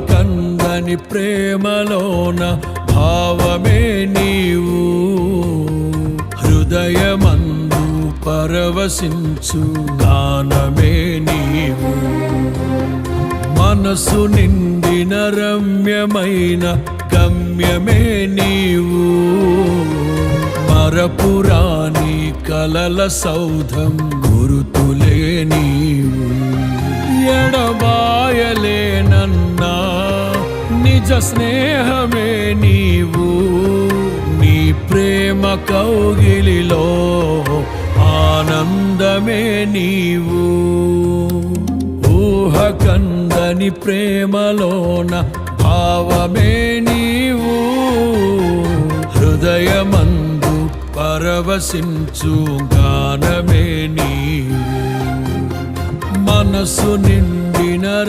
కందని ప్రేమలోన భావమే నీవు, హృదయమందు పరవశించు గానమే నీవు. మనసు నిండిన రమ్యమైన గమ్యమే నీవు, మరపురాని కలల సౌధం గురుతులే నీవు. ఎడబాయలేనన్నా నిజ స్నేహమే నీవు, నీ ప్రేమ కౌగిలిలో ఆనందమే నీవు. ఊహ కందని ప్రేమలోన భావమే నీవు, హృదయమందు పరవశించు గానమే నీవు. మనసు నిండిన